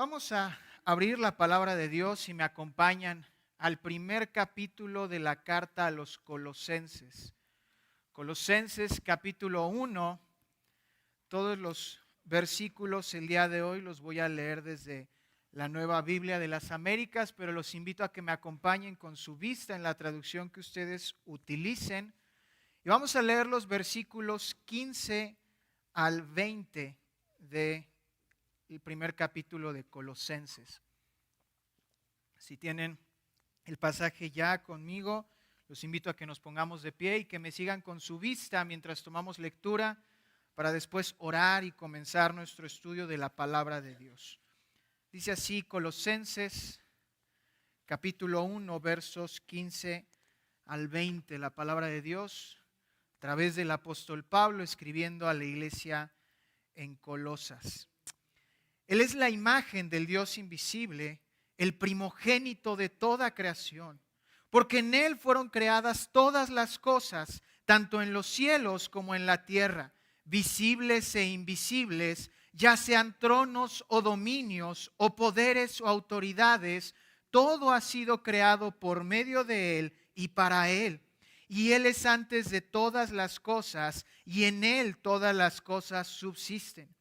Vamos a abrir la palabra de Dios y me acompañan al primer capítulo de la carta a los Colosenses. Colosenses capítulo 1, todos los versículos el día de hoy los voy a leer desde la Nueva Biblia de las Américas, pero los invito a que me acompañen con su vista en la traducción que ustedes utilicen. Y vamos a leer los versículos 15 al 20 del primer capítulo de Colosenses. Si tienen el pasaje ya conmigo, los invito a que nos pongamos de pie y que me sigan con su vista mientras tomamos lectura para después orar y comenzar nuestro estudio de la palabra de Dios. Dice así Colosenses capítulo 1, versos 15 al 20, la palabra de Dios a través del apóstol Pablo escribiendo a la iglesia en Colosas. Él es la imagen del Dios invisible, el primogénito de toda creación, porque en Él fueron creadas todas las cosas, tanto en los cielos como en la tierra, visibles e invisibles, ya sean tronos o dominios o poderes o autoridades, todo ha sido creado por medio de Él y para Él. Y Él es antes de todas las cosas, y en Él todas las cosas subsisten.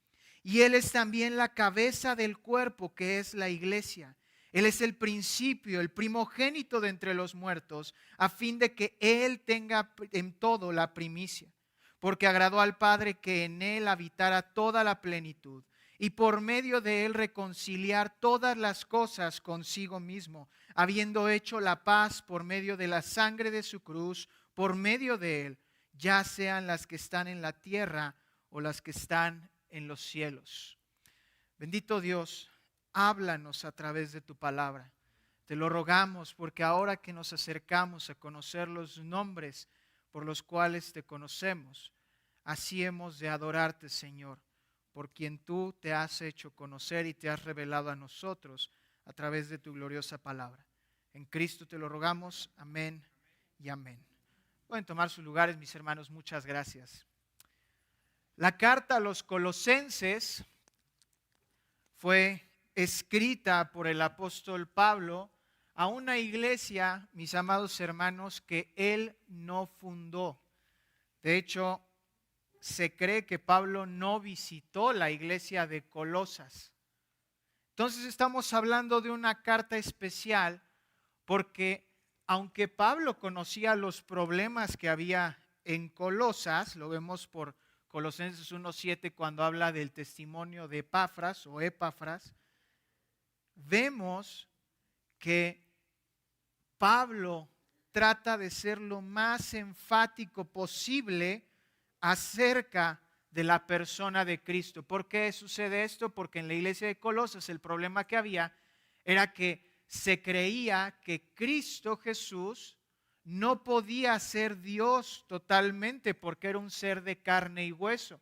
Y Él es también la cabeza del cuerpo, que es la iglesia. Él es el principio, el primogénito de entre los muertos, a fin de que Él tenga en todo la primicia. Porque agradó al Padre que en Él habitara toda la plenitud, y por medio de Él reconciliar todas las cosas consigo mismo, habiendo hecho la paz por medio de la sangre de su cruz, por medio de Él, ya sean las que están en la tierra o las que están en los cielos. Bendito Dios, háblanos a través de tu palabra. Te lo rogamos porque ahora que nos acercamos a conocer los nombres por los cuales te conocemos, así hemos de adorarte, Señor, por quien tú te has hecho conocer y te has revelado a nosotros a través de tu gloriosa palabra. En Cristo te lo rogamos, amén y amén. Pueden tomar sus lugares, mis hermanos, muchas gracias. La carta a los Colosenses fue escrita por el apóstol Pablo a una iglesia, mis amados hermanos, que él no fundó. De hecho, se cree que Pablo no visitó la iglesia de Colosas. Entonces estamos hablando de una carta especial porque aunque Pablo conocía los problemas que había en Colosas, lo vemos por Colosenses 1:7 cuando habla del testimonio de Epafras o Epafras, vemos que Pablo trata de ser lo más enfático posible acerca de la persona de Cristo. ¿Por qué sucede esto? Porque en la iglesia de Colosas el problema que había era que se creía que Cristo Jesús no podía ser Dios totalmente porque era un ser de carne y hueso.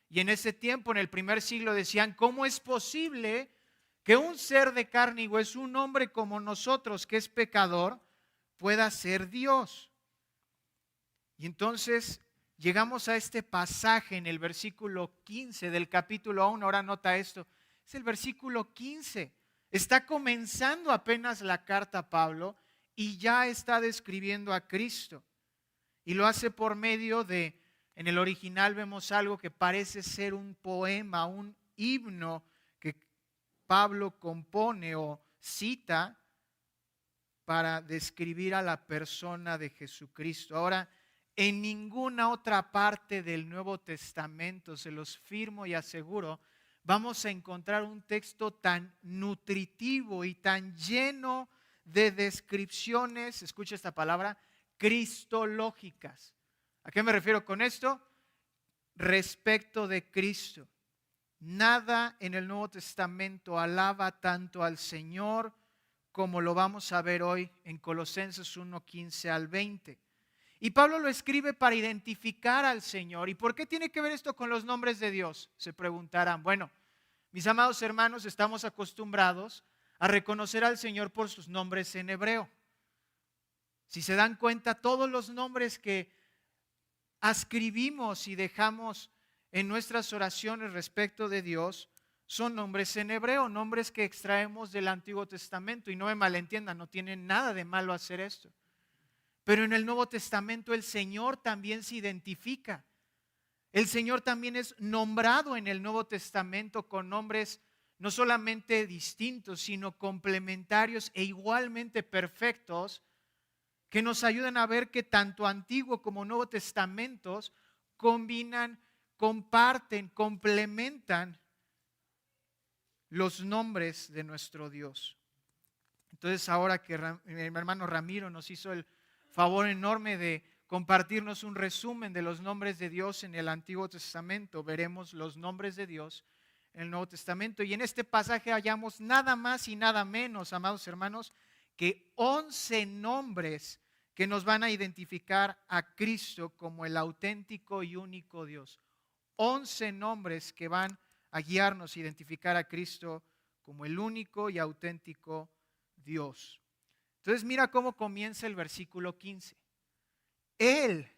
Y en ese tiempo, en el primer siglo, decían, ¿cómo es posible que un ser de carne y hueso, un hombre como nosotros que es pecador, pueda ser Dios? Y entonces llegamos a este pasaje en el versículo 15 del capítulo 1. Ahora nota esto, es el versículo 15. Está comenzando apenas la carta a Pablo y ya está describiendo a Cristo. Y lo hace por medio de, en el original vemos algo que parece ser un poema, un himno que Pablo compone o cita para describir a la persona de Jesucristo. Ahora, en ninguna otra parte del Nuevo Testamento, se los firmo y aseguro, vamos a encontrar un texto tan nutritivo y tan lleno de descripciones, escucha esta palabra, cristológicas. ¿A qué me refiero con esto? Respecto de Cristo. Nada en el Nuevo Testamento alaba tanto al Señor como lo vamos a ver hoy en Colosenses 1:15 al 20. Y Pablo lo escribe para identificar al Señor. ¿Y por qué tiene que ver esto con los nombres de Dios? Se preguntarán. Bueno, mis amados hermanos, estamos acostumbrados a reconocer al Señor por sus nombres en hebreo. Si se dan cuenta, todos los nombres que ascribimos y dejamos en nuestras oraciones respecto de Dios son nombres en hebreo, nombres que extraemos del Antiguo Testamento. Y no me malentiendan, no tiene nada de malo hacer esto. Pero en el Nuevo Testamento el Señor también se identifica. El Señor también es nombrado en el Nuevo Testamento con nombres no solamente distintos, sino complementarios e igualmente perfectos, que nos ayudan a ver que tanto Antiguo como Nuevo Testamentos combinan, comparten, complementan los nombres de nuestro Dios. Entonces, ahora que mi hermano Ramiro nos hizo el favor enorme de compartirnos un resumen de los nombres de Dios en el Antiguo Testamento, veremos los nombres de Dios en el Nuevo Testamento. Y en este pasaje hallamos nada más y nada menos, amados hermanos, que 11 nombres que nos van a identificar a Cristo como el auténtico y único Dios. 11 nombres que van a guiarnos a identificar a Cristo como el único y auténtico Dios. Entonces mira cómo comienza el versículo 15. Él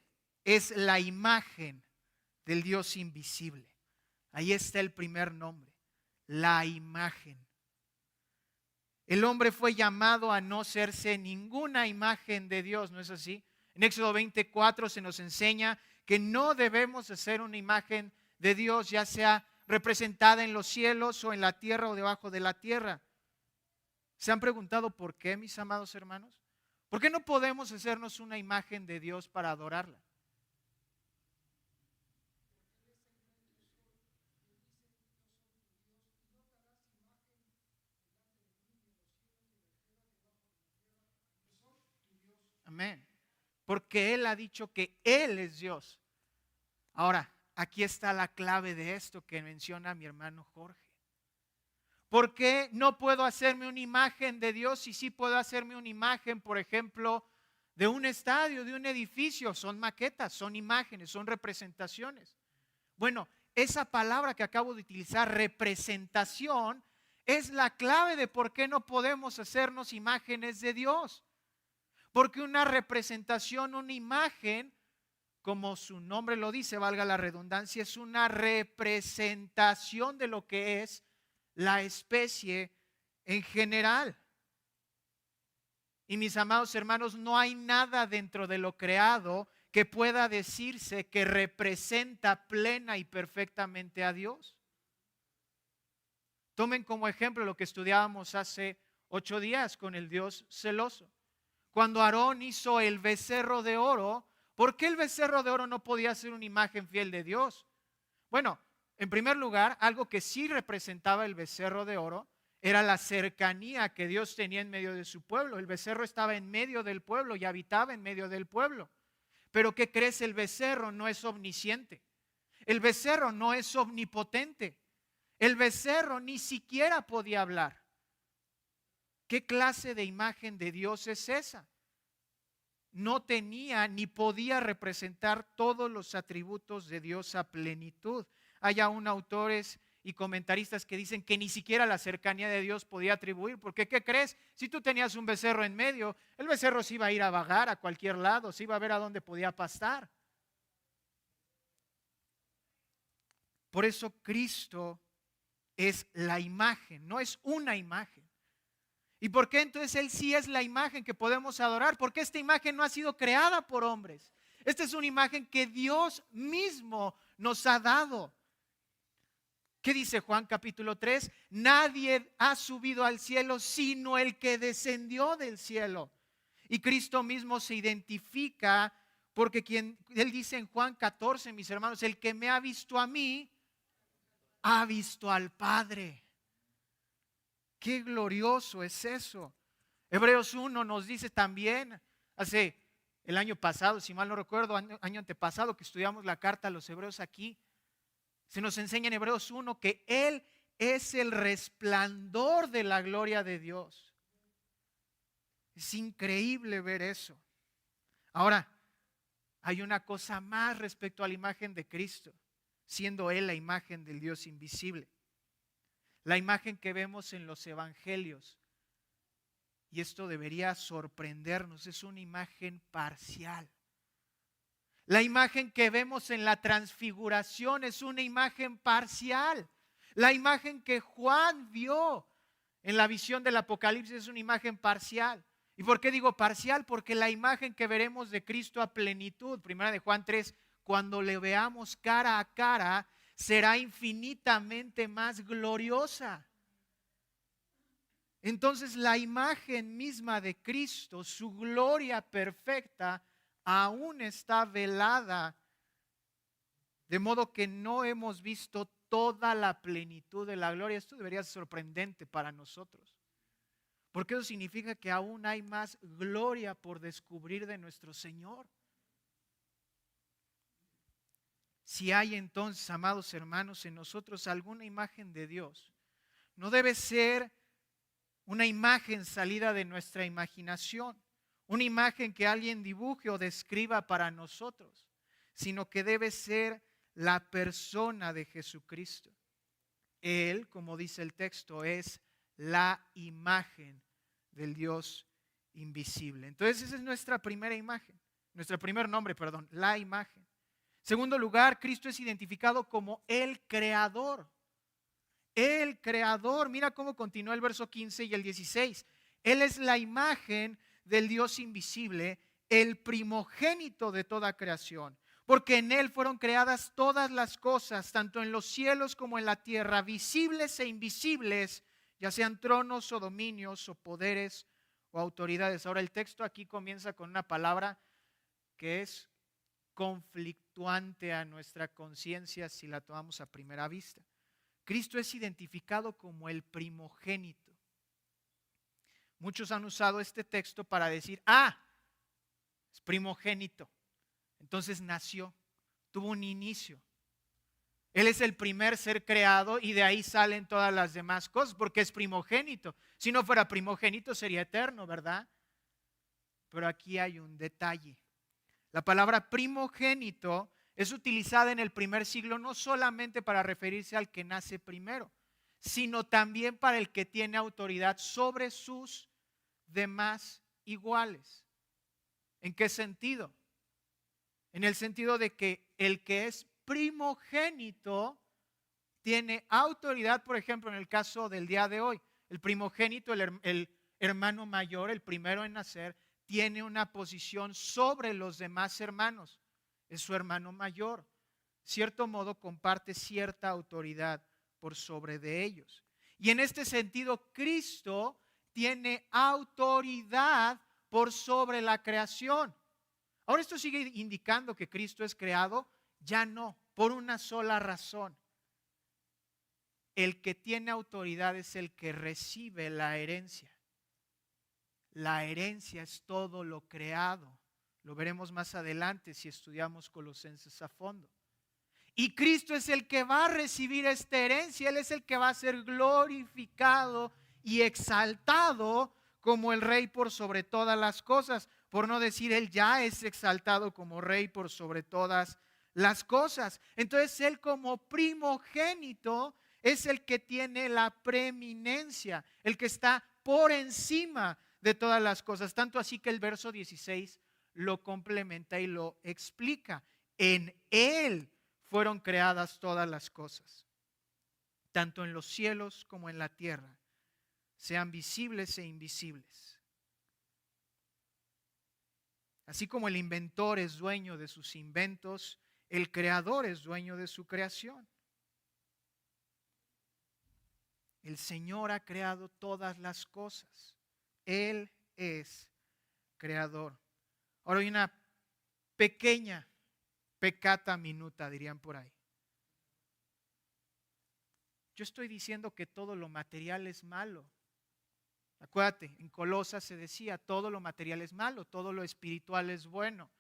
es la imagen del Dios invisible. Ahí está el primer nombre, la imagen. El hombre fue llamado a no serse ninguna imagen de Dios, ¿no es así? En Éxodo 24 se nos enseña que no debemos hacer una imagen de Dios, ya sea representada en los cielos o en la tierra o debajo de la tierra. ¿Se han preguntado por qué, mis amados hermanos? ¿Por qué no podemos hacernos una imagen de Dios para adorarla? Amén. Porque Él ha dicho que Él es Dios. Ahora, aquí está la clave de esto que menciona mi hermano Jorge. ¿Por qué no puedo hacerme una imagen de Dios y sí puedo hacerme una imagen, por ejemplo, de un estadio, de un edificio? Son maquetas, son imágenes, son representaciones. Bueno, esa palabra que acabo de utilizar, representación, es la clave de por qué no podemos hacernos imágenes de Dios. Porque una representación, una imagen, como su nombre lo dice, valga la redundancia, es una representación de lo que es la especie en general. Y mis amados hermanos, no hay nada dentro de lo creado que pueda decirse que representa plena y perfectamente a Dios. Tomen como ejemplo lo que estudiábamos hace 8 días con el Dios celoso. Cuando Aarón hizo el becerro de oro, ¿por qué el becerro de oro no podía ser una imagen fiel de Dios? Bueno, en primer lugar, algo que sí representaba el becerro de oro era la cercanía que Dios tenía en medio de su pueblo. El becerro estaba en medio del pueblo y habitaba en medio del pueblo. Pero ¿qué crees? El becerro no es omnisciente. El becerro no es omnipotente. El becerro ni siquiera podía hablar. ¿Qué clase de imagen de Dios es esa? No tenía ni podía representar todos los atributos de Dios a plenitud. Hay aún autores y comentaristas que dicen que ni siquiera la cercanía de Dios podía atribuir, porque ¿qué crees? Si tú tenías un becerro en medio, el becerro se iba a ir a vagar a cualquier lado, se iba a ver a dónde podía pastar. Por eso Cristo es la imagen, no es una imagen. ¿Y por qué entonces Él sí es la imagen que podemos adorar? Porque esta imagen no ha sido creada por hombres. Esta es una imagen que Dios mismo nos ha dado. ¿Qué dice Juan capítulo 3? Nadie ha subido al cielo sino el que descendió del cielo. Y Cristo mismo se identifica porque Él dice en Juan 14, mis hermanos, el que me ha visto a mí, ha visto al Padre. Qué glorioso es eso. Hebreos 1 nos dice también, hace el año pasado, si mal no recuerdo, año antepasado que estudiamos la carta a los hebreos aquí, se nos enseña en Hebreos 1 que Él es el resplandor de la gloria de Dios. Es increíble ver eso. Ahora, hay una cosa más respecto a la imagen de Cristo, siendo Él la imagen del Dios invisible. La imagen que vemos en los evangelios, y esto debería sorprendernos, es una imagen parcial. La imagen que vemos en la transfiguración es una imagen parcial. La imagen que Juan vio en la visión del Apocalipsis es una imagen parcial. ¿Y por qué digo parcial? Porque la imagen que veremos de Cristo a plenitud, primera de Juan 3, cuando le veamos cara a cara, será infinitamente más gloriosa. Entonces la imagen misma de Cristo, su gloria perfecta, aún está velada, de modo que no hemos visto toda la plenitud de la gloria. Esto debería ser sorprendente para nosotros, porque eso significa que aún hay más gloria por descubrir de nuestro Señor. Si hay entonces, amados hermanos, en nosotros alguna imagen de Dios, no debe ser una imagen salida de nuestra imaginación, una imagen que alguien dibuje o describa para nosotros, sino que debe ser la persona de Jesucristo. Él, como dice el texto, es la imagen del Dios invisible. Entonces esa es nuestra primera imagen, nuestro primer nombre, perdón, la imagen. Segundo lugar, Cristo es identificado como el creador. El creador, mira cómo continúa el verso 15 y el 16. Él es la imagen del Dios invisible, el primogénito de toda creación, porque en Él fueron creadas todas las cosas, tanto en los cielos como en la tierra, visibles e invisibles, ya sean tronos o dominios o poderes o autoridades. Ahora el texto aquí comienza con una palabra que es conflictuante a nuestra conciencia si la tomamos a primera vista. Cristo es identificado como el primogénito. Muchos han usado este texto para decir, es primogénito. Entonces nació, tuvo un inicio. Él es el primer ser creado y de ahí salen todas las demás cosas porque es primogénito. Si no fuera primogénito sería eterno, ¿verdad? Pero aquí hay un detalle. La palabra primogénito es utilizada en el primer siglo no solamente para referirse al que nace primero, sino también para el que tiene autoridad sobre sus demás iguales. ¿En qué sentido? En el sentido de que el que es primogénito tiene autoridad, por ejemplo, en el caso del día de hoy. El primogénito, el hermano mayor, el primero en nacer, tiene una posición sobre los demás hermanos. Es su hermano mayor. Cierto modo comparte cierta autoridad por sobre de ellos. Y en este sentido, Cristo tiene autoridad por sobre la creación. Ahora esto sigue indicando que Cristo es creado, ya no, por una sola razón. El que tiene autoridad es el que recibe la herencia. La herencia es todo lo creado. Lo veremos más adelante si estudiamos Colosenses a fondo. Y Cristo es el que va a recibir esta herencia. Él es el que va a ser glorificado y exaltado como el Rey por sobre todas las cosas. Por no decir, Él ya es exaltado como Rey por sobre todas las cosas. Entonces Él como primogénito es el que tiene la preeminencia, el que está por encima de todas las cosas. Tanto así que el verso 16 lo complementa y lo explica. En Él fueron creadas todas las cosas, tanto en los cielos como en la tierra, sean visibles e invisibles. Así como el inventor es dueño de sus inventos, el creador es dueño de su creación. El Señor ha creado todas las cosas. Él es creador. Ahora hay una pequeña peccata minuta, dirían por ahí. Yo estoy diciendo que todo lo material es malo. Acuérdate, en Colosas se decía, todo lo material es malo, todo lo espiritual es bueno.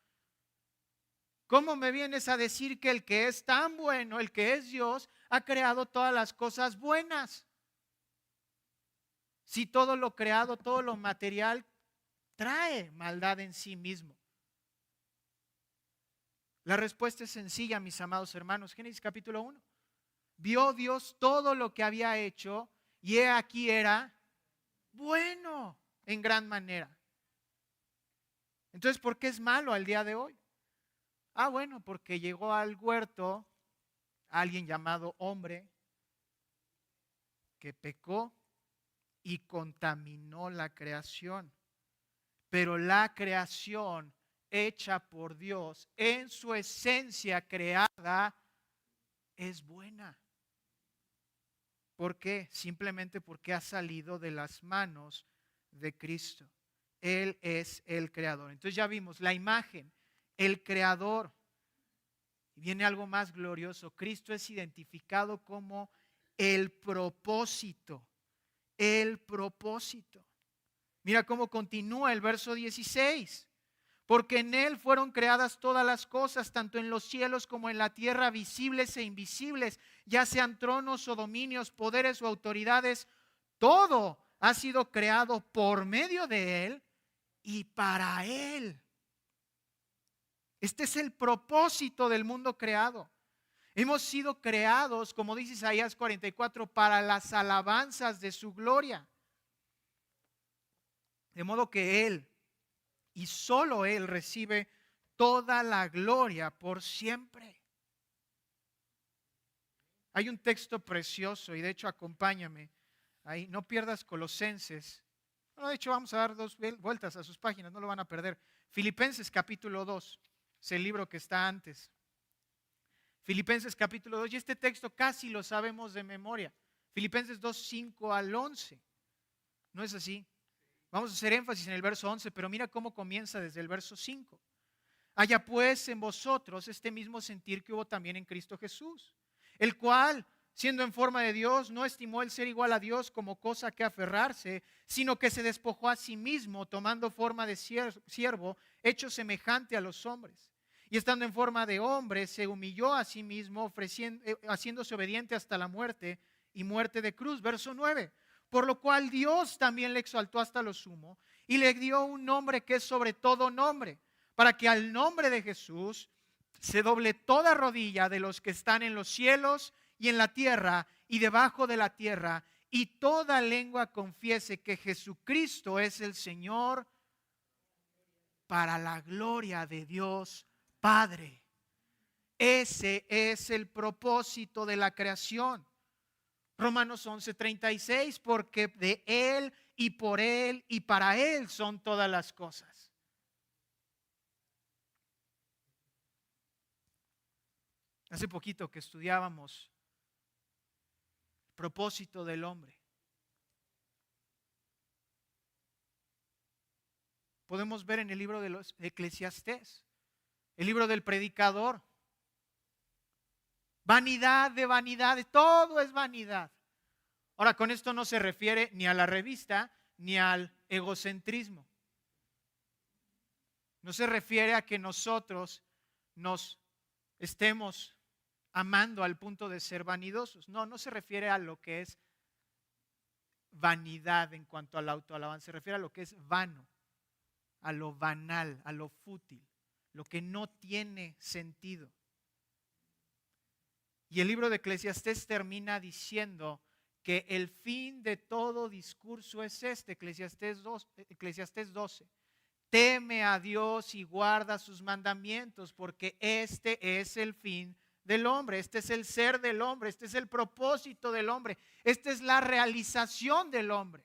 ¿Cómo me vienes a decir que el que es tan bueno, el que es Dios, ha creado todas las cosas buenas? Si todo lo creado, todo lo material trae maldad en sí mismo. La respuesta es sencilla, mis amados hermanos. Génesis capítulo 1. Vio Dios todo lo que había hecho y he aquí era bueno en gran manera. Entonces, ¿por qué es malo al día de hoy? Bueno, porque llegó al huerto alguien llamado hombre que pecó y contaminó la creación. Pero la creación hecha por Dios en su esencia creada es buena. ¿Por qué? Simplemente porque ha salido de las manos de Cristo. Él es el creador. Entonces ya vimos la imagen, el creador. Y viene algo más glorioso. Cristo es identificado como el propósito. El propósito. Mira cómo continúa el verso 16. Porque en Él fueron creadas todas las cosas, tanto en los cielos como en la tierra, visibles e invisibles, ya sean tronos o dominios, poderes o autoridades. Todo ha sido creado por medio de Él y para Él. Este es el propósito del mundo creado. Hemos sido creados, como dice Isaías 44, para las alabanzas de su gloria. De modo que Él y solo Él recibe toda la gloria por siempre. Hay un texto precioso y de hecho acompáñame. Ahí no pierdas Colosenses. Bueno, de hecho vamos a dar 2 vueltas a sus páginas, no lo van a perder. Filipenses capítulo 2, es el libro que está antes. Filipenses capítulo 2, y este texto casi lo sabemos de memoria. Filipenses 2, 5 al 11. ¿No es así? Vamos a hacer énfasis en el verso 11, pero mira cómo comienza desde el verso 5. Haya pues en vosotros este mismo sentir que hubo también en Cristo Jesús, el cual, siendo en forma de Dios, no estimó el ser igual a Dios como cosa que aferrarse, sino que se despojó a sí mismo, tomando forma de siervo, hecho semejante a los hombres. Y estando en forma de hombre, se humilló a sí mismo, haciéndose obediente hasta la muerte y muerte de cruz. Verso 9. Por lo cual Dios también le exaltó hasta lo sumo y le dio un nombre que es sobre todo nombre, para que al nombre de Jesús se doble toda rodilla de los que están en los cielos y en la tierra y debajo de la tierra, y toda lengua confiese que Jesucristo es el Señor, para la gloria de Dios Padre. Ese es el propósito de la creación. Romanos 11:36, porque de Él y por Él y para Él son todas las cosas. Hace poquito que estudiábamos el propósito del hombre. Podemos ver en el libro de los Eclesiastés, el libro del predicador. Vanidad de vanidades, todo es vanidad. Ahora, con esto no se refiere ni a la revista ni al egocentrismo. No se refiere a que nosotros nos estemos amando al punto de ser vanidosos. No, no se refiere a lo que es vanidad en cuanto al autoalabanza. Se refiere a lo que es vano, a lo banal, a lo fútil, lo que no tiene sentido. Y el libro de Eclesiastés termina diciendo que el fin de todo discurso es este, Eclesiastés 12. Teme a Dios y guarda sus mandamientos, porque este es el fin del hombre, este es el ser del hombre, este es el propósito del hombre, esta es la realización del hombre.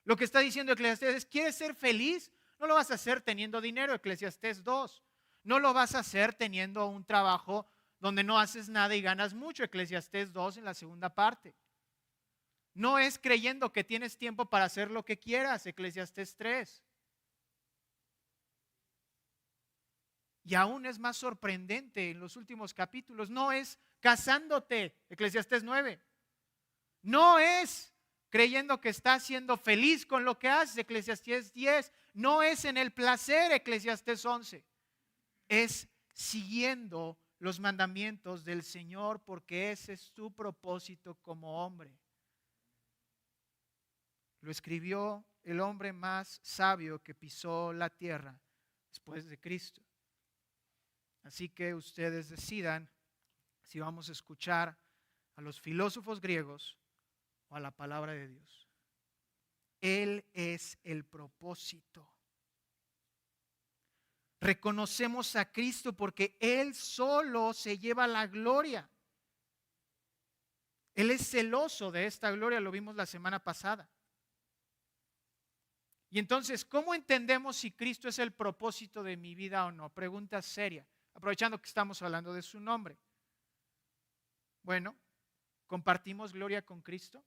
Lo que está diciendo Eclesiastés es: ¿quieres ser feliz? No lo vas a hacer teniendo dinero, Eclesiastés 2. No lo vas a hacer teniendo un trabajo donde no haces nada y ganas mucho, Eclesiastés 2 en la segunda parte. No es creyendo que tienes tiempo para hacer lo que quieras, Eclesiastés 3. Y aún es más sorprendente en los últimos capítulos, no es casándote, Eclesiastés 9. No es creyendo que estás siendo feliz con lo que haces, Eclesiastés 10. No es en el placer, Eclesiastés 11. Es siguiendo los mandamientos del Señor, porque ese es tu propósito como hombre. Lo escribió el hombre más sabio que pisó la tierra después de Cristo. Así que ustedes decidan si vamos a escuchar a los filósofos griegos o a la palabra de Dios. Él es el propósito. Reconocemos a Cristo porque Él solo se lleva la gloria. Él es celoso de esta gloria, lo vimos la semana pasada. Y entonces, ¿cómo entendemos si Cristo es el propósito de mi vida o no? Pregunta seria, aprovechando que estamos hablando de su nombre. Bueno, ¿compartimos gloria con Cristo?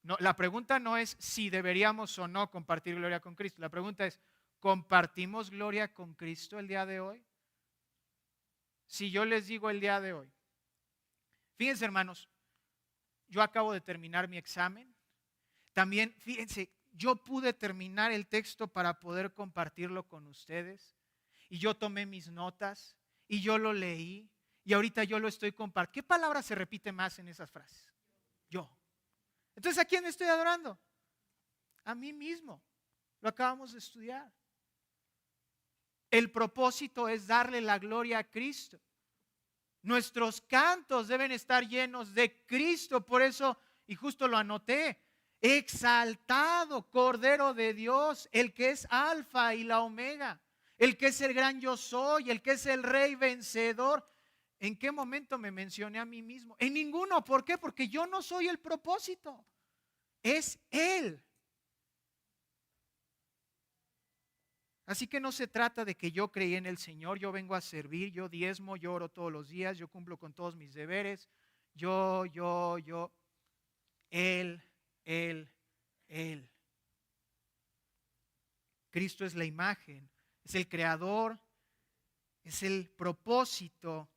No, la pregunta no es si deberíamos o no compartir gloria con Cristo. La pregunta es, ¿compartimos gloria con Cristo el día de hoy? Si yo les digo el día de hoy, fíjense hermanos, yo acabo de terminar mi examen. También, fíjense, yo pude terminar el texto para poder compartirlo con ustedes. Y yo tomé mis notas y yo lo leí y ahorita yo lo estoy compartiendo. ¿Qué palabra se repite más en esas frases? Yo. Entonces, ¿a quién estoy adorando? A mí mismo. Lo acabamos de estudiar. El propósito es darle la gloria a Cristo. Nuestros cantos deben estar llenos de Cristo. Por eso, y justo lo anoté, exaltado Cordero de Dios, el que es Alfa y la Omega, el que es el gran yo soy, el que es el Rey vencedor. ¿En qué momento me mencioné a mí mismo? En ninguno. ¿Por qué? Porque yo no soy el propósito. Es Él. Así que no se trata de que yo creí en el Señor, yo vengo a servir, yo diezmo, yo oro todos los días, yo cumplo con todos mis deberes, yo. Él. Cristo es la imagen, es el creador, es el propósito,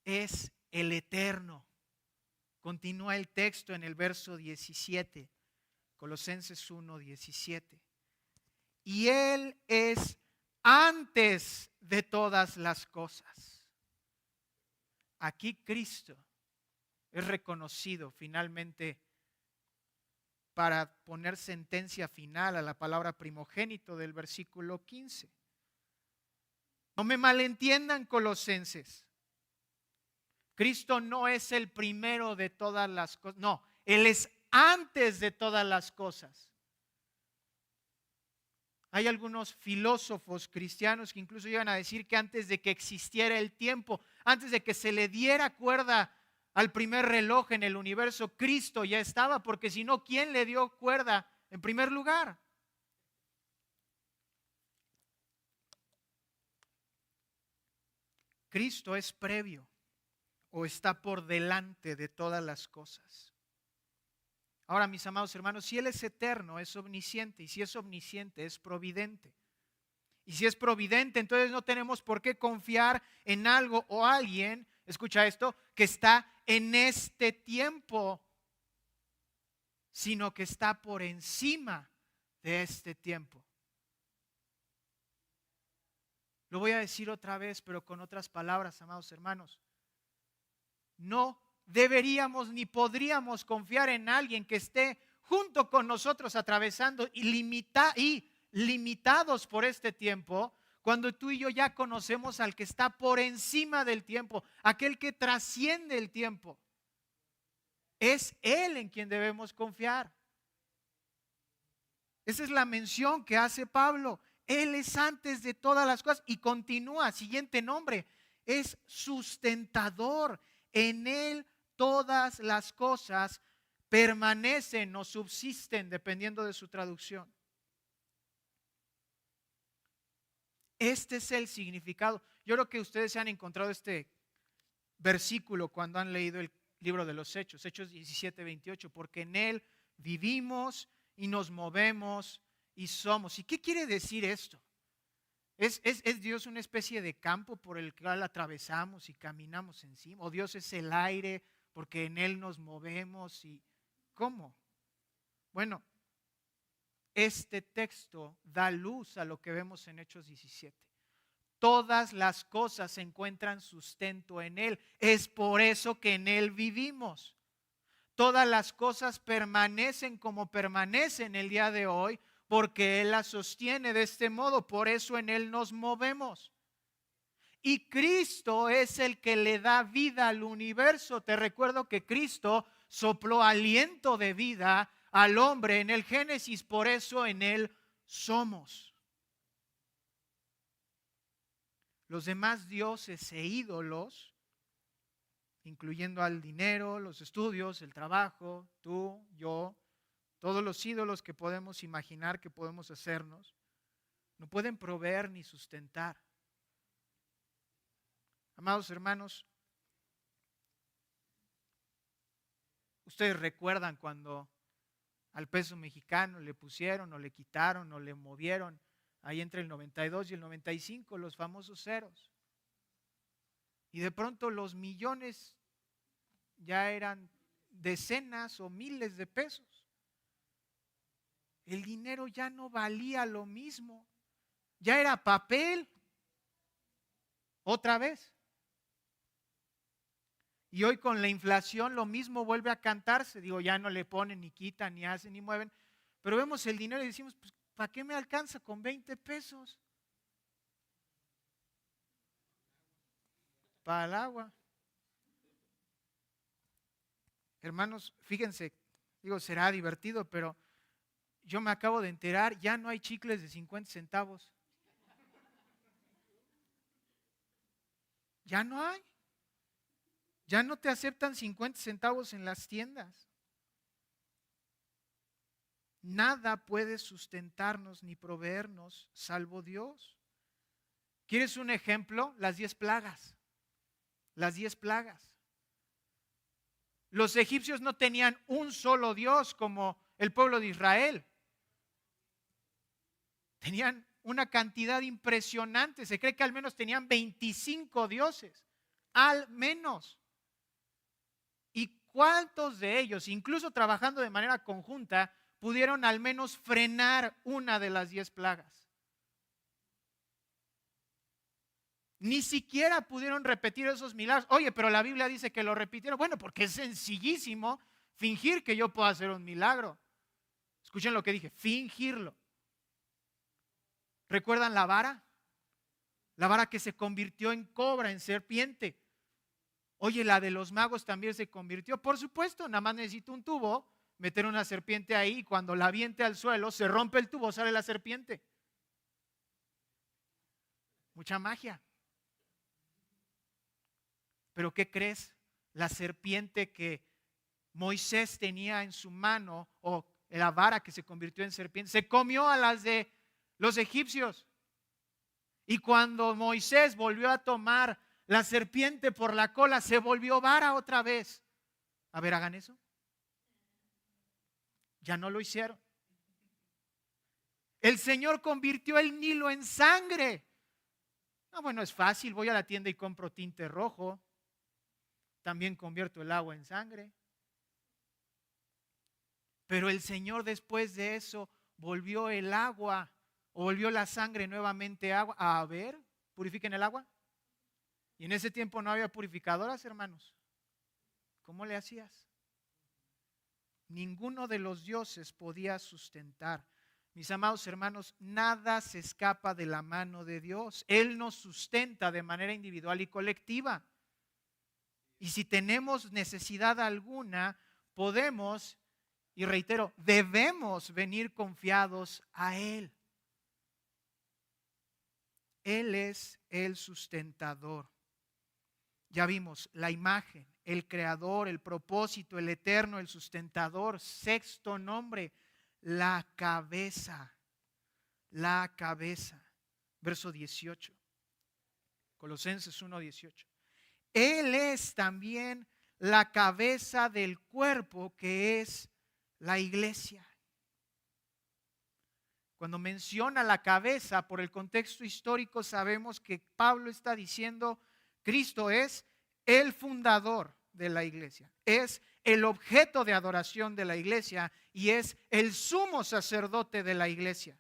es el eterno. Continúa el texto en el verso 17, Colosenses 1:17. Y Él es antes de todas las cosas. Aquí Cristo es reconocido finalmente para poner sentencia final a la palabra primogénito del versículo 15. No me malentiendan, colosenses. Cristo no es el primero de todas las cosas. No, Él es antes de todas las cosas. Hay algunos filósofos cristianos que incluso llegan a decir que antes de que existiera el tiempo, antes de que se le diera cuerda al primer reloj en el universo, Cristo ya estaba, porque si no, ¿quién le dio cuerda en primer lugar? Cristo es previo o está por delante de todas las cosas. Ahora, mis amados hermanos, si Él es eterno, es omnisciente, y si es omnisciente, es providente. Y si es providente, entonces no tenemos por qué confiar en algo o alguien, escucha esto, que está en este tiempo, sino que está por encima de este tiempo. Lo voy a decir otra vez, pero con otras palabras, amados hermanos. No deberíamos ni podríamos confiar en alguien que esté junto con nosotros atravesando y limitados por este tiempo, cuando tú y yo ya conocemos al que está por encima del tiempo, aquel que trasciende el tiempo. Es Él en quien debemos confiar. Esa es la mención que hace Pablo. Él es antes de todas las cosas y continúa, siguiente nombre, es sustentador. En Él todas las cosas permanecen o subsisten, dependiendo de su traducción. Este es el significado. Yo creo que ustedes se han encontrado este versículo cuando han leído el libro de los Hechos, Hechos 17:28, porque en Él vivimos y nos movemos y somos. ¿Y qué quiere decir esto? ¿Es Dios una especie de campo por el cual atravesamos y caminamos encima? ¿O Dios es el aire porque en Él nos movemos? ¿Y cómo? Bueno, este texto da luz a lo que vemos en Hechos 17. Todas las cosas encuentran sustento en Él. Es por eso que en Él vivimos. Todas las cosas permanecen como permanecen el día de hoy, porque Él las sostiene de este modo. Por eso en Él nos movemos. Y Cristo es el que le da vida al universo. Te recuerdo que Cristo sopló aliento de vida al hombre en el Génesis. Por eso en Él somos. Los demás dioses e ídolos incluyendo al dinero, los estudios, el trabajo, tú, yo, todos los ídolos que podemos imaginar que podemos hacernos, no pueden proveer ni sustentar. Amados hermanos, ustedes recuerdan cuando al peso mexicano le pusieron o le quitaron o le movieron ahí entre el 92 y el 95 los famosos ceros. Y de pronto los millones ya eran decenas o miles de pesos. El dinero ya no valía lo mismo. Ya era papel. Otra vez. Y hoy con la inflación lo mismo vuelve a cantarse. Digo, ya no le ponen, ni quitan, ni hacen, ni mueven. Pero vemos el dinero y decimos, pues, ¿para qué me alcanza con 20 pesos? Para el agua. Hermanos, fíjense, digo, será divertido, pero yo me acabo de enterar, ya no hay chicles de 50 centavos. Ya no hay. Ya no te aceptan 50 centavos en las tiendas. Nada puede sustentarnos ni proveernos salvo Dios. ¿Quieres un ejemplo? Las 10 plagas. Las 10 plagas. Los egipcios no tenían un solo Dios como el pueblo de Israel. Tenían una cantidad impresionante. Se cree que al menos tenían 25 dioses. Al menos. ¿Y cuántos de ellos, incluso trabajando de manera conjunta, pudieron al menos frenar una de las 10 plagas? Ni siquiera pudieron repetir esos milagros. Oye, pero la Biblia dice que lo repitieron. Bueno, porque es sencillísimo fingir que yo puedo hacer un milagro. Escuchen lo que dije, fingirlo. ¿Recuerdan la vara? La vara que se convirtió en cobra, en serpiente. Oye, la de los magos también se convirtió. Por supuesto, nada más necesito un tubo, meter una serpiente ahí y cuando la aviente al suelo, se rompe el tubo, sale la serpiente. Mucha magia. Pero ¿qué crees? La serpiente que Moisés tenía en su mano, o la vara que se convirtió en serpiente, se comió a las de los egipcios. Y cuando Moisés volvió a tomar la serpiente por la cola, se volvió vara otra vez. A ver, hagan eso. Ya no lo hicieron. El Señor convirtió el Nilo en sangre. Ah, bueno, es fácil, voy a la tienda y compro tinte rojo. También convierto el agua en sangre. Pero el Señor después de eso volvió el agua, o volvió la sangre nuevamente agua. A ver, purifiquen el agua. Y en ese tiempo no había purificadoras, hermanos. ¿Cómo le hacías? Ninguno de los dioses podía sustentar. Mis amados hermanos, nada se escapa de la mano de Dios. Él nos sustenta de manera individual y colectiva. Y si tenemos necesidad alguna, podemos, y reitero, debemos venir confiados a Él. Él es el sustentador. Ya vimos la imagen, el creador, el propósito, el eterno, el sustentador. Sexto nombre, la cabeza. La cabeza. Verso 18. Colosenses 1:18. Él es también la cabeza del cuerpo que es la iglesia. Cuando menciona la cabeza, por el contexto histórico sabemos que Pablo está diciendo Cristo es el fundador de la iglesia, es el objeto de adoración de la iglesia y es el sumo sacerdote de la iglesia.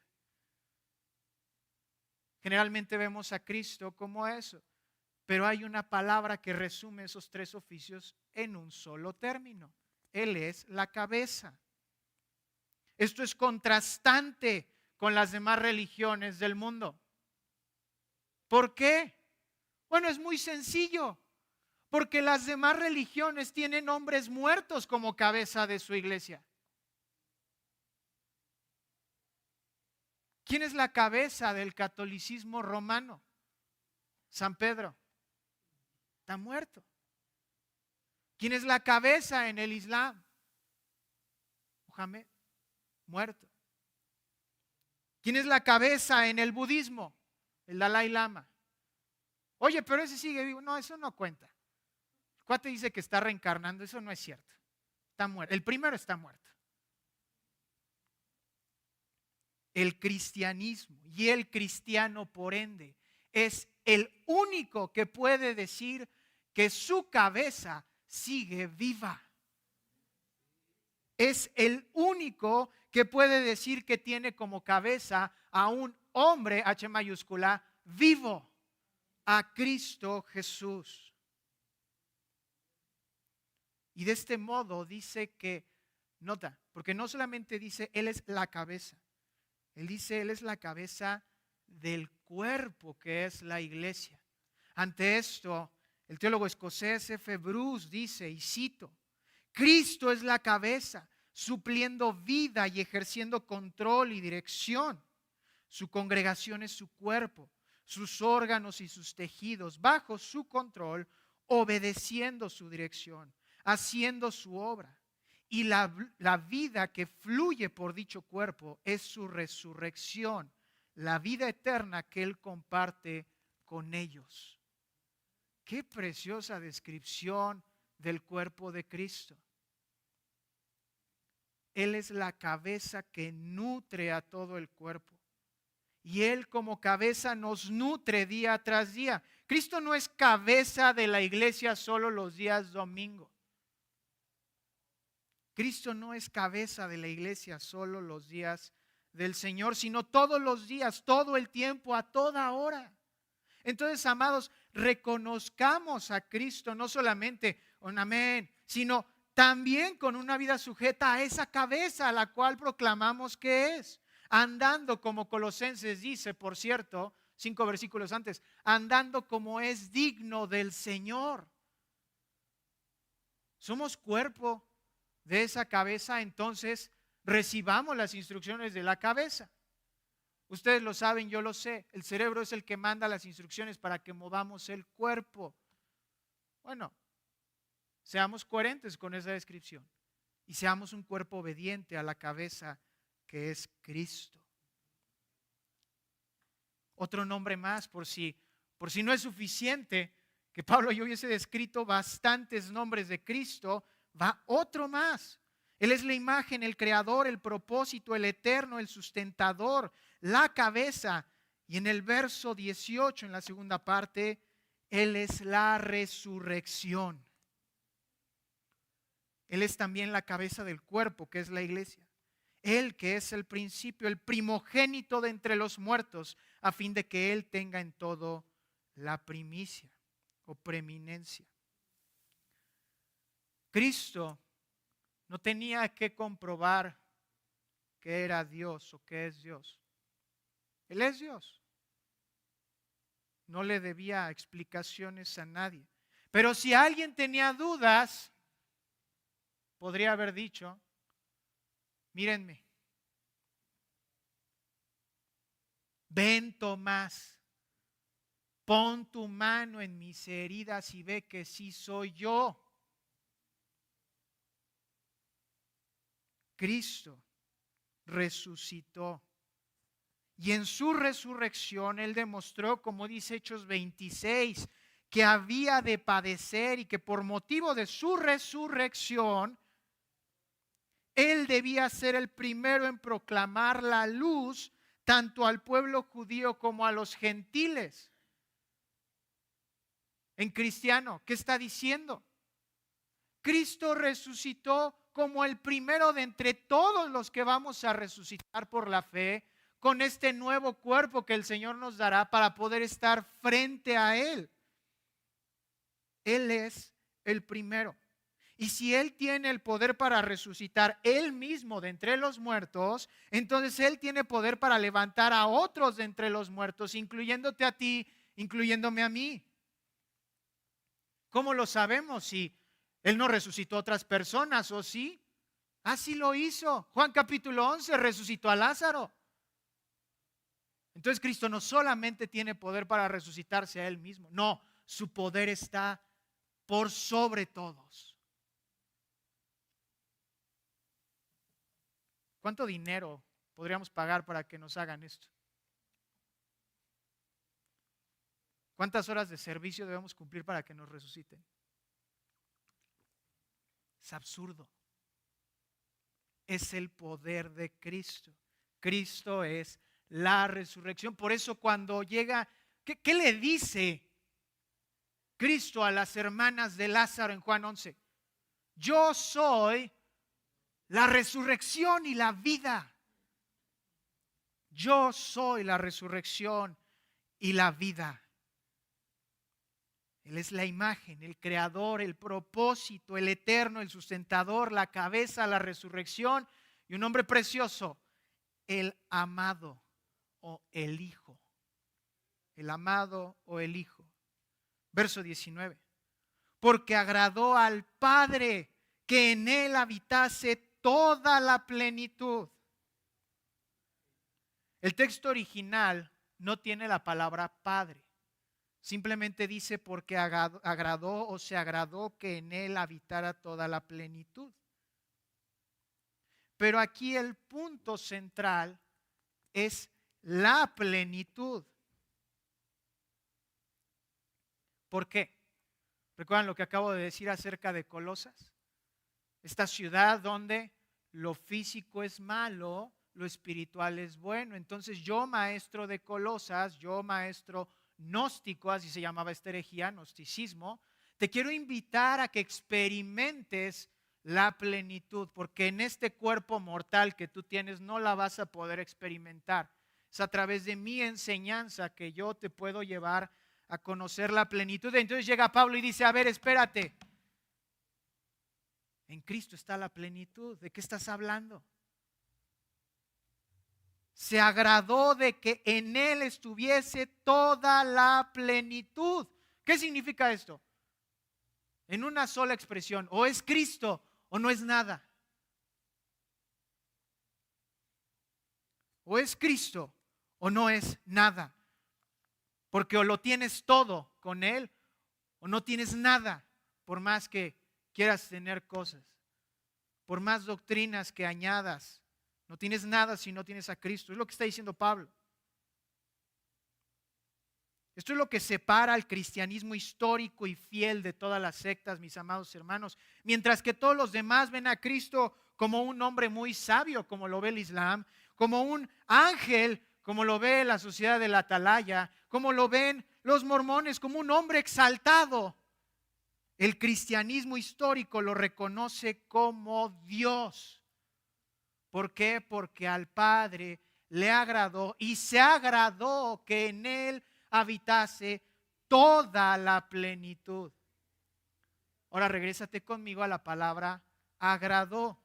Generalmente vemos a Cristo como eso, pero hay una palabra que resume esos tres oficios en un solo término. Él es la cabeza. Esto es contrastante con las demás religiones del mundo. ¿Por qué? Bueno, es muy sencillo, porque las demás religiones tienen hombres muertos como cabeza de su iglesia. ¿Quién es la cabeza del catolicismo romano? San Pedro. Está muerto. ¿Quién es la cabeza en el Islam? Mohammed, muerto. ¿Quién es la cabeza en el budismo? El Dalai Lama. Oye, pero ese sigue vivo. No, eso no cuenta. El cuate dice que está reencarnando. Eso no es cierto. Está muerto. El primero está muerto. El cristianismo y el cristiano, por ende, es el único que puede decir que su cabeza sigue viva. Es el único que puede decir que tiene como cabeza a un hombre, H mayúscula, vivo, a Cristo Jesús. Y de este modo dice que, nota, porque no solamente dice Él es la cabeza, Él dice Él es la cabeza del cuerpo que es la iglesia. Ante esto, el teólogo escocés F. Bruce dice, y cito, Cristo es la cabeza, supliendo vida y ejerciendo control y dirección. Su congregación es su cuerpo, sus órganos y sus tejidos, bajo su control, obedeciendo su dirección, haciendo su obra. Y la vida que fluye por dicho cuerpo es su resurrección, la vida eterna que Él comparte con ellos. Qué preciosa descripción del cuerpo de Cristo. Él es la cabeza que nutre a todo el cuerpo. Y Él como cabeza nos nutre día tras día. Cristo no es cabeza de la iglesia solo los días domingo. Cristo no es cabeza de la iglesia solo los días del Señor, sino todos los días, todo el tiempo, a toda hora. Entonces, amados, reconozcamos a Cristo no solamente un amén, sino también con una vida sujeta a esa cabeza a la cual proclamamos que es. Andando como Colosenses dice, por cierto, 5 versículos antes, andando como es digno del Señor. Somos cuerpo de esa cabeza, entonces recibamos las instrucciones de la cabeza. Ustedes lo saben, yo lo sé. El cerebro es el que manda las instrucciones para que movamos el cuerpo. Bueno, seamos coherentes con esa descripción y seamos un cuerpo obediente a la cabeza que es Cristo. Otro nombre más, por si no es suficiente que Pablo y yo hubiese descrito bastantes nombres de Cristo, va otro más. Él es la imagen, el creador, el propósito, el eterno, el sustentador, la cabeza. Y en el verso 18, en la segunda parte, Él es la resurrección. Él es también la cabeza del cuerpo, que es la iglesia. Él que es el principio, el primogénito de entre los muertos, a fin de que Él tenga en todo la primicia o preeminencia. Cristo no tenía que comprobar que era Dios o que es Dios. Él es Dios. No le debía explicaciones a nadie. Pero si alguien tenía dudas, podría haber dicho, mírenme, ven Tomás, pon tu mano en mis heridas y ve que sí soy yo. Cristo resucitó. Y en su resurrección Él demostró, como dice Hechos 26, que había de padecer y que por motivo de su resurrección, Él debía ser el primero en proclamar la luz tanto al pueblo judío como a los gentiles. En cristiano, ¿qué está diciendo? Cristo resucitó como el primero de entre todos los que vamos a resucitar por la fe, con este nuevo cuerpo que el Señor nos dará para poder estar frente a Él. Él es el primero. Y si Él tiene el poder para resucitar Él mismo de entre los muertos, entonces Él tiene poder para levantar a otros de entre los muertos, incluyéndote a ti, incluyéndome a mí. ¿Cómo lo sabemos? Si Él no resucitó a otras personas, ¿o sí? Así lo hizo. Juan capítulo 11 resucitó a Lázaro. Entonces Cristo no solamente tiene poder para resucitarse a Él mismo, no, su poder está por sobre todos. ¿Cuánto dinero podríamos pagar para que nos hagan esto? ¿Cuántas horas de servicio debemos cumplir para que nos resuciten? Es absurdo. Es el poder de Cristo. Cristo es la resurrección. Por eso cuando llega, ¿qué le dice Cristo a las hermanas de Lázaro en Juan 11? Yo soy la resurrección y la vida. Yo soy la resurrección y la vida. Él es la imagen, el creador, el propósito, el eterno, el sustentador, la cabeza, la resurrección y un nombre precioso, el amado o el Hijo. El amado o el Hijo. Verso 19. Porque agradó al Padre que en él habitase toda la plenitud. El texto original no tiene la palabra Padre. Simplemente dice porque agradó o se agradó que en él habitara toda la plenitud. Pero aquí el punto central es la plenitud. ¿Por qué? ¿Recuerdan lo que acabo de decir acerca de Colosas? Esta ciudad donde lo físico es malo, lo espiritual es bueno. Entonces yo, maestro de Colosas, yo, maestro gnóstico, así se llamaba esta herejía, gnosticismo, te quiero invitar a que experimentes la plenitud, porque en este cuerpo mortal que tú tienes no la vas a poder experimentar. Es a través de mi enseñanza que yo te puedo llevar a conocer la plenitud. Entonces llega Pablo y dice, a ver, espérate, en Cristo está la plenitud. ¿De qué estás hablando? Se agradó de que en él estuviese toda la plenitud. ¿Qué significa esto? En una sola expresión, o es Cristo o no es nada. O es Cristo o no es nada. Porque o lo tienes todo con él o no tienes nada, por más que quieras tener cosas, por más doctrinas que añadas. No tienes nada si no tienes a Cristo. Es lo que está diciendo Pablo. Esto es lo que separa al cristianismo histórico y fiel de todas las sectas, mis amados hermanos. Mientras que todos los demás ven a Cristo como un hombre muy sabio, como lo ve el Islam, como un ángel, como lo ve la sociedad de la Atalaya, como lo ven los mormones, como un hombre exaltado. El cristianismo histórico lo reconoce como Dios. ¿Por qué? Porque al Padre le agradó y se agradó que en él habitase toda la plenitud. Ahora regrésate conmigo a la palabra agradó.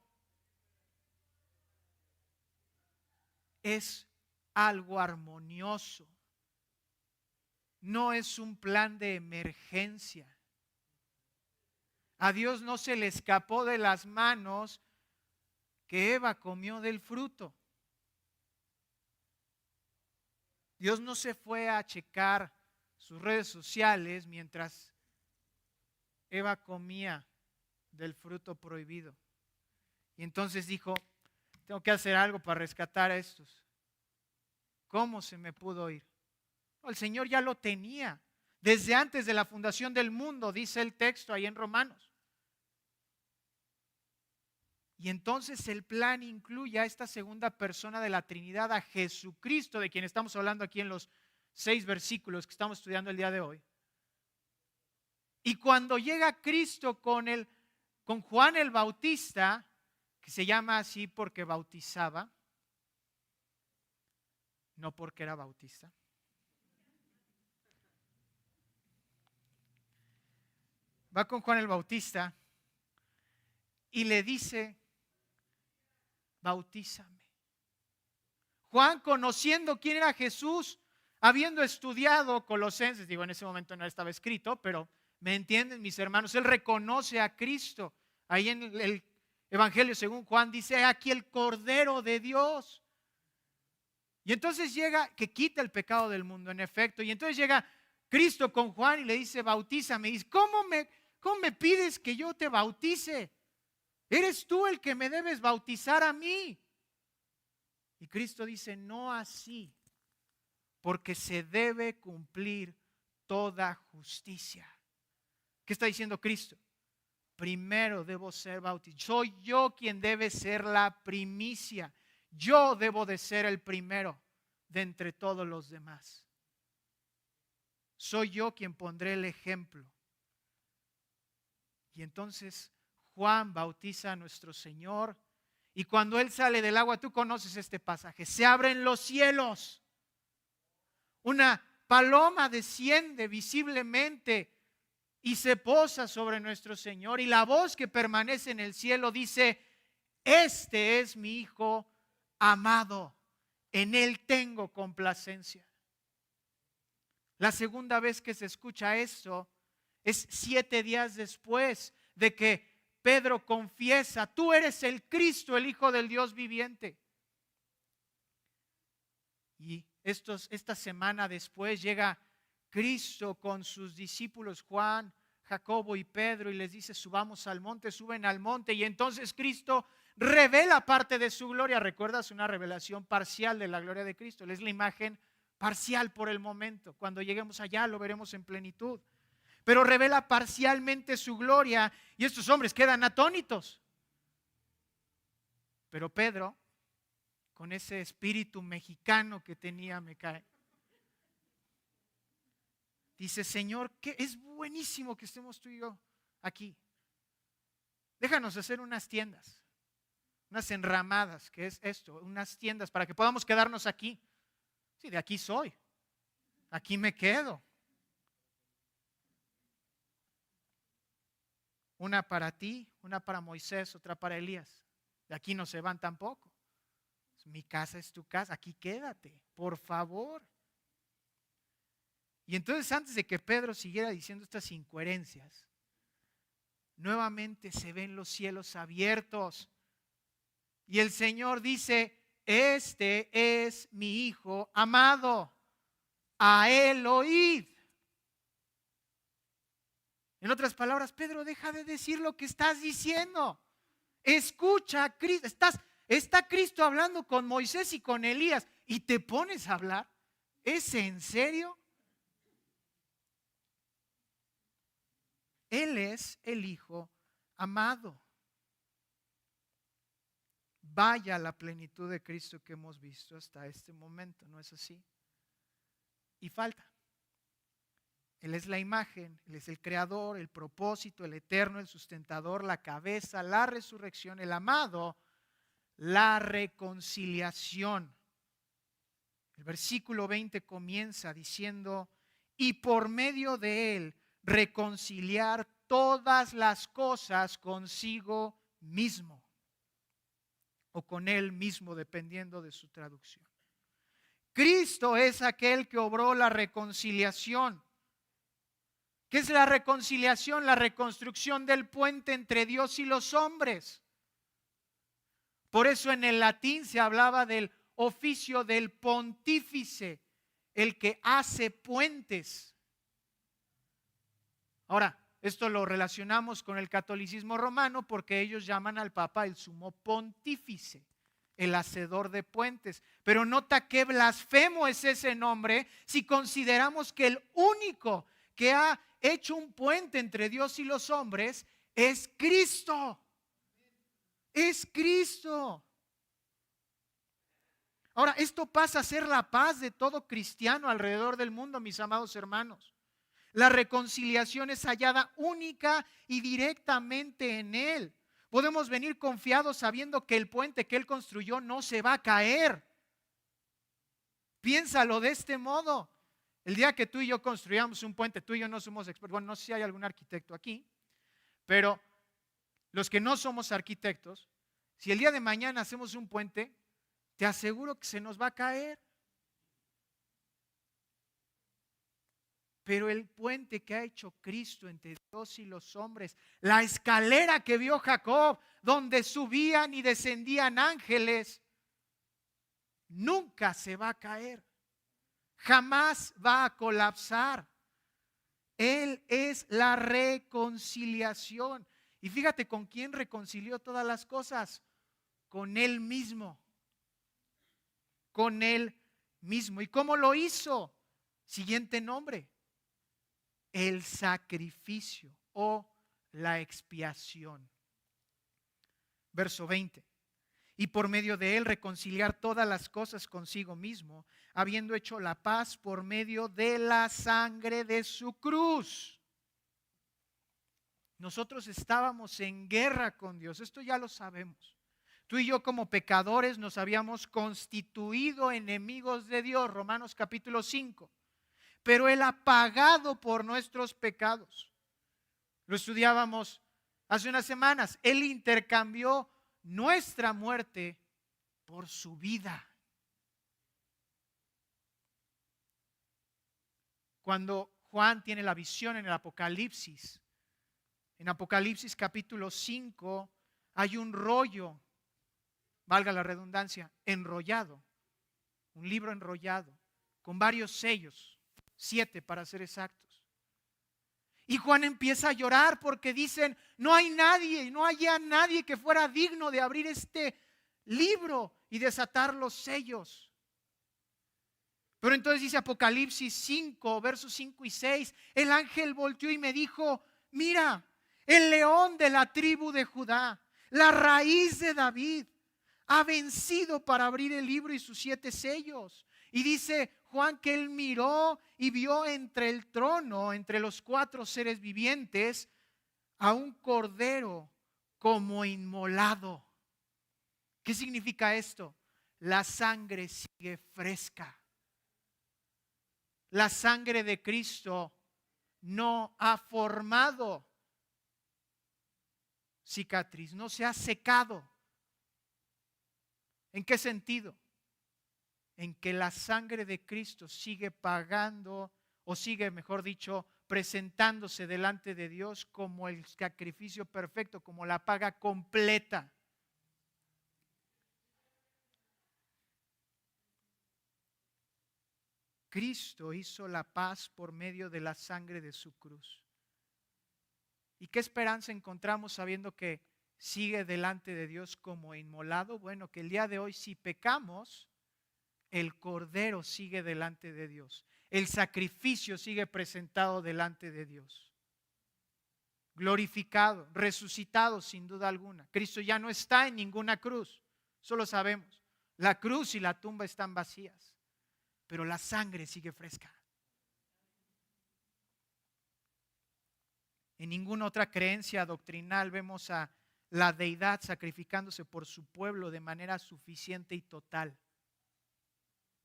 Es algo armonioso. No es un plan de emergencia. A Dios no se le escapó de las manos que Eva comió del fruto. Dios no se fue a checar sus redes sociales mientras Eva comía del fruto prohibido. Y entonces dijo, tengo que hacer algo para rescatar a estos. ¿Cómo se me pudo ir? No, el Señor ya lo tenía. Desde antes de la fundación del mundo, dice el texto ahí en Romanos. Y entonces el plan incluye a esta segunda persona de la Trinidad, a Jesucristo, de quien estamos hablando aquí en los 6 versículos que estamos estudiando el día de hoy. Y cuando llega Cristo con Juan el Bautista, que se llama así porque bautizaba, no porque era bautista. Va con Juan el Bautista y le dice, bautízame. Juan, conociendo quién era Jesús, habiendo estudiado Colosenses, digo, en ese momento no estaba escrito, pero me entienden mis hermanos, él reconoce a Cristo. Ahí en el Evangelio según Juan dice, aquí el Cordero de Dios. Y entonces llega, que quita el pecado del mundo, en efecto. Y entonces llega Cristo con Juan y le dice, bautízame. Y dice, ¿cómo me pides que yo te bautice? Eres tú el que me debes bautizar a mí. Y Cristo dice, no así, porque se debe cumplir toda justicia. ¿Qué está diciendo Cristo? Primero debo ser bautizado. Soy yo quien debe ser la primicia. Yo debo de ser el primero de entre todos los demás. Soy yo quien pondré el ejemplo. Y entonces Juan bautiza a nuestro Señor. Y cuando Él sale del agua, tú conoces este pasaje, se abren los cielos. Una paloma desciende visiblemente y se posa sobre nuestro Señor. Y la voz que permanece en el cielo dice, este es mi Hijo amado, en Él tengo complacencia. La segunda vez que se escucha esto es 7 días después de que Pedro confiesa, tú eres el Cristo, el Hijo del Dios viviente. Y esta semana después llega Cristo con sus discípulos Juan, Jacobo y Pedro y les dice, subamos al monte, suben al monte. Y entonces Cristo revela parte de su gloria. ¿Recuerdas? Una revelación parcial de la gloria de Cristo. Es la imagen parcial por el momento. Cuando lleguemos allá lo veremos en plenitud. Pero revela parcialmente su gloria y estos hombres quedan atónitos. Pero Pedro, con ese espíritu mexicano que tenía, me cae. Dice, Señor, que es buenísimo que estemos tú y yo aquí. Déjanos hacer unas tiendas, unas enramadas, que es esto, unas tiendas para que podamos quedarnos aquí. Sí, de aquí soy, aquí me quedo. Una para ti, una para Moisés, otra para Elías. De aquí no se van tampoco. Mi casa es tu casa, aquí quédate, por favor. Y entonces antes de que Pedro siguiera diciendo estas incoherencias, nuevamente se ven los cielos abiertos y el Señor dice, este es mi Hijo amado, a Él oíd. En otras palabras, Pedro, deja de decir lo que estás diciendo. Escucha a Cristo. Está Cristo hablando con Moisés y con Elías y te pones a hablar. ¿Es en serio? Él es el Hijo amado. Vaya la plenitud de Cristo que hemos visto hasta este momento, ¿no es así? Y falta. Él es la imagen, Él es el creador, el propósito, el eterno, el sustentador, la cabeza, la resurrección, el amado, la reconciliación. El versículo 20 comienza diciendo, y por medio de Él reconciliar todas las cosas consigo mismo, o con Él mismo, dependiendo de su traducción. Cristo es aquel que obró la reconciliación. ¿Qué es la reconciliación? La reconstrucción del puente entre Dios y los hombres. Por eso en el latín se hablaba del oficio del pontífice, el que hace puentes. Ahora, esto lo relacionamos con el catolicismo romano porque ellos llaman al Papa el sumo pontífice, el hacedor de puentes. Pero nota qué blasfemo es ese nombre si consideramos que el único que ha hecho un puente entre Dios y los hombres es Cristo. Es Cristo. Ahora, esto pasa a ser la paz de todo cristiano alrededor del mundo, mis amados hermanos. La reconciliación es hallada única y directamente en Él. Podemos venir confiados sabiendo que el puente que Él construyó no se va a caer. Piénsalo de este modo. El día que tú y yo construyamos un puente, tú y yo no somos expertos, bueno, no sé si hay algún arquitecto aquí, pero los que no somos arquitectos, si el día de mañana hacemos un puente, te aseguro que se nos va a caer. Pero el puente que ha hecho Cristo entre Dios y los hombres, la escalera que vio Jacob, donde subían y descendían ángeles, nunca se va a caer. Jamás va a colapsar. Él es la reconciliación. Y fíjate con quién reconcilió todas las cosas. Con Él mismo. con Él mismo. ¿Y cómo lo hizo? Siguiente nombre: el sacrificio o la expiación. Verso 20. Y por medio de Él reconciliar todas las cosas consigo mismo, habiendo hecho la paz por medio de la sangre de su cruz. Nosotros estábamos en guerra con Dios, esto ya lo sabemos. Tú y yo como pecadores nos habíamos constituido enemigos de Dios, Romanos capítulo 5. Pero Él ha pagado por nuestros pecados. Lo estudiábamos hace unas semanas. Él intercambió nuestra muerte por su vida. Cuando Juan tiene la visión en el Apocalipsis, en Apocalipsis capítulo 5, hay un rollo, valga la redundancia, enrollado, un libro enrollado, con varios sellos, 7 para ser exactos. Y Juan empieza a llorar porque dicen, no hay nadie, no había nadie que fuera digno de abrir este libro y desatar los sellos. Pero entonces dice Apocalipsis 5, versos 5 y 6, el ángel volteó y me dijo, mira, el león de la tribu de Judá, la raíz de David, ha vencido para abrir el libro y sus 7 sellos. Y dice Juan que él miró y vio entre el trono, entre los 4 seres vivientes, a un cordero como inmolado. ¿Qué significa esto? La sangre sigue fresca. La sangre de Cristo no ha formado cicatriz, no se ha secado. ¿En qué sentido? En que la sangre de Cristo sigue pagando, o sigue, mejor dicho, presentándose delante de Dios como el sacrificio perfecto, como la paga completa. Cristo hizo la paz por medio de la sangre de su cruz. ¿Y qué esperanza encontramos sabiendo que sigue delante de Dios como inmolado? Bueno, que el día de hoy, si pecamos, el cordero sigue delante de Dios. El sacrificio sigue presentado delante de Dios. Glorificado, resucitado sin duda alguna. Cristo ya no está en ninguna cruz, eso lo sabemos. La cruz y la tumba están vacías, pero la sangre sigue fresca. En ninguna otra creencia doctrinal vemos a la deidad sacrificándose por su pueblo de manera suficiente y total.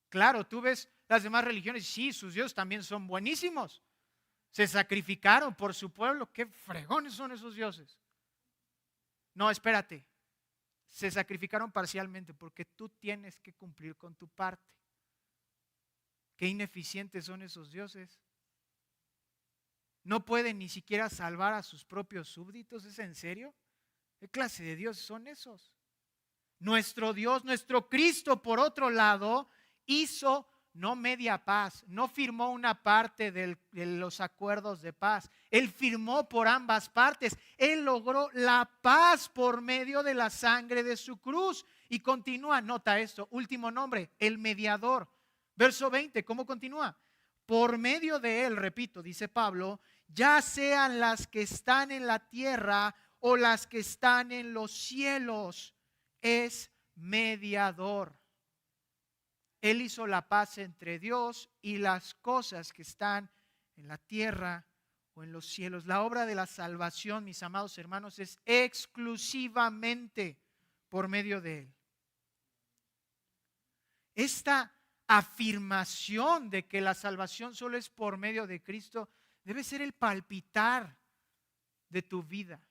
Claro, tú ves las demás religiones, sí, sus dioses también son buenísimos. Se sacrificaron por su pueblo. Qué fregones son esos dioses. No, espérate. Se sacrificaron parcialmente porque tú tienes que cumplir con tu parte. Qué ineficientes son esos dioses. No pueden ni siquiera salvar a sus propios súbditos. ¿Es en serio? ¿Qué clase de dioses son esos? Nuestro Dios, nuestro Cristo, por otro lado, hizo no media paz, no firmó una parte de los acuerdos de paz. Él firmó por ambas partes. Él logró la paz por medio de la sangre de su cruz. Y continúa, nota esto, último nombre, el mediador. Verso 20, ¿cómo continúa? Por medio de él, repito, dice Pablo, ya sean las que están en la tierra o las que están en los cielos, es mediador. Él hizo la paz entre Dios y las cosas que están en la tierra o en los cielos. La obra de la salvación, mis amados hermanos, es exclusivamente por medio de Él. Esta afirmación de que la salvación solo es por medio de Cristo debe ser el palpitar de tu vida.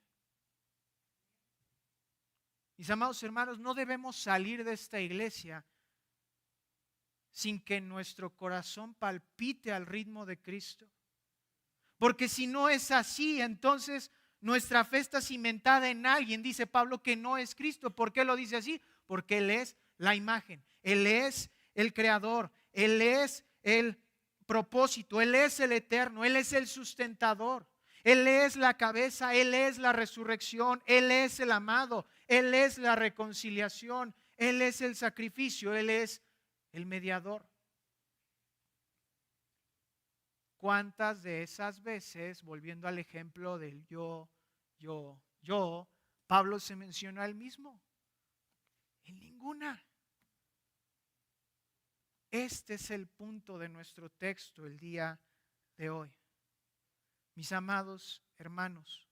Mis amados hermanos, no debemos salir de esta iglesia sin que nuestro corazón palpite al ritmo de Cristo. Porque si no es así, entonces nuestra fe está cimentada en alguien. Dice Pablo que no es Cristo. ¿Por qué lo dice así? Porque Él es la imagen, Él es el creador, Él es el propósito, Él es el eterno, Él es el sustentador. Él es la cabeza, Él es la resurrección, Él es el amado, Él es la reconciliación, Él es el sacrificio, Él es el mediador. ¿Cuántas de esas veces, volviendo al ejemplo del yo, Pablo se mencionó a él mismo? En ninguna. Este es el punto de nuestro texto el día de hoy. Mis amados hermanos,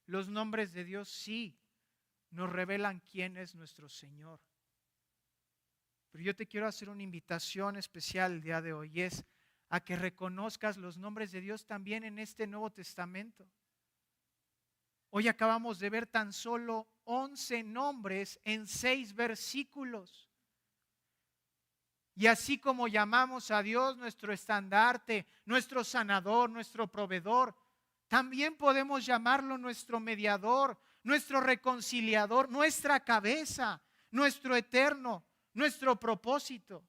los nombres de Dios sí nos revelan quién es nuestro Señor. Pero yo te quiero hacer una invitación especial el día de hoy, y es a que reconozcas los nombres de Dios también en este Nuevo Testamento. Hoy acabamos de ver tan solo 11 nombres en 6 versículos. Y así como llamamos a Dios nuestro estandarte, nuestro sanador, nuestro proveedor, también podemos llamarlo nuestro mediador, nuestro reconciliador, nuestra cabeza, nuestro eterno, nuestro propósito.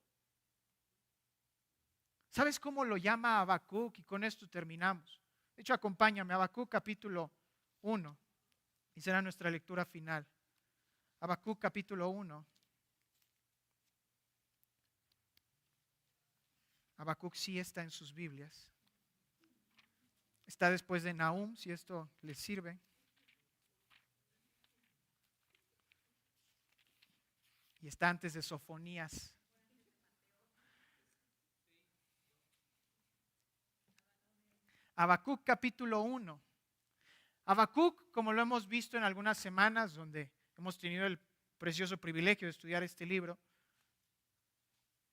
¿Sabes cómo lo llama Habacuc? Y con esto terminamos. De hecho, acompáñame a Habacuc capítulo 1 y será nuestra lectura final. Habacuc capítulo 1. Habacuc sí está en sus Biblias. Está después de Nahum, si esto les sirve. Y está antes de Sofonías. Habacuc capítulo 1. Habacuc, como lo hemos visto en algunas semanas, donde hemos tenido el precioso privilegio de estudiar este libro,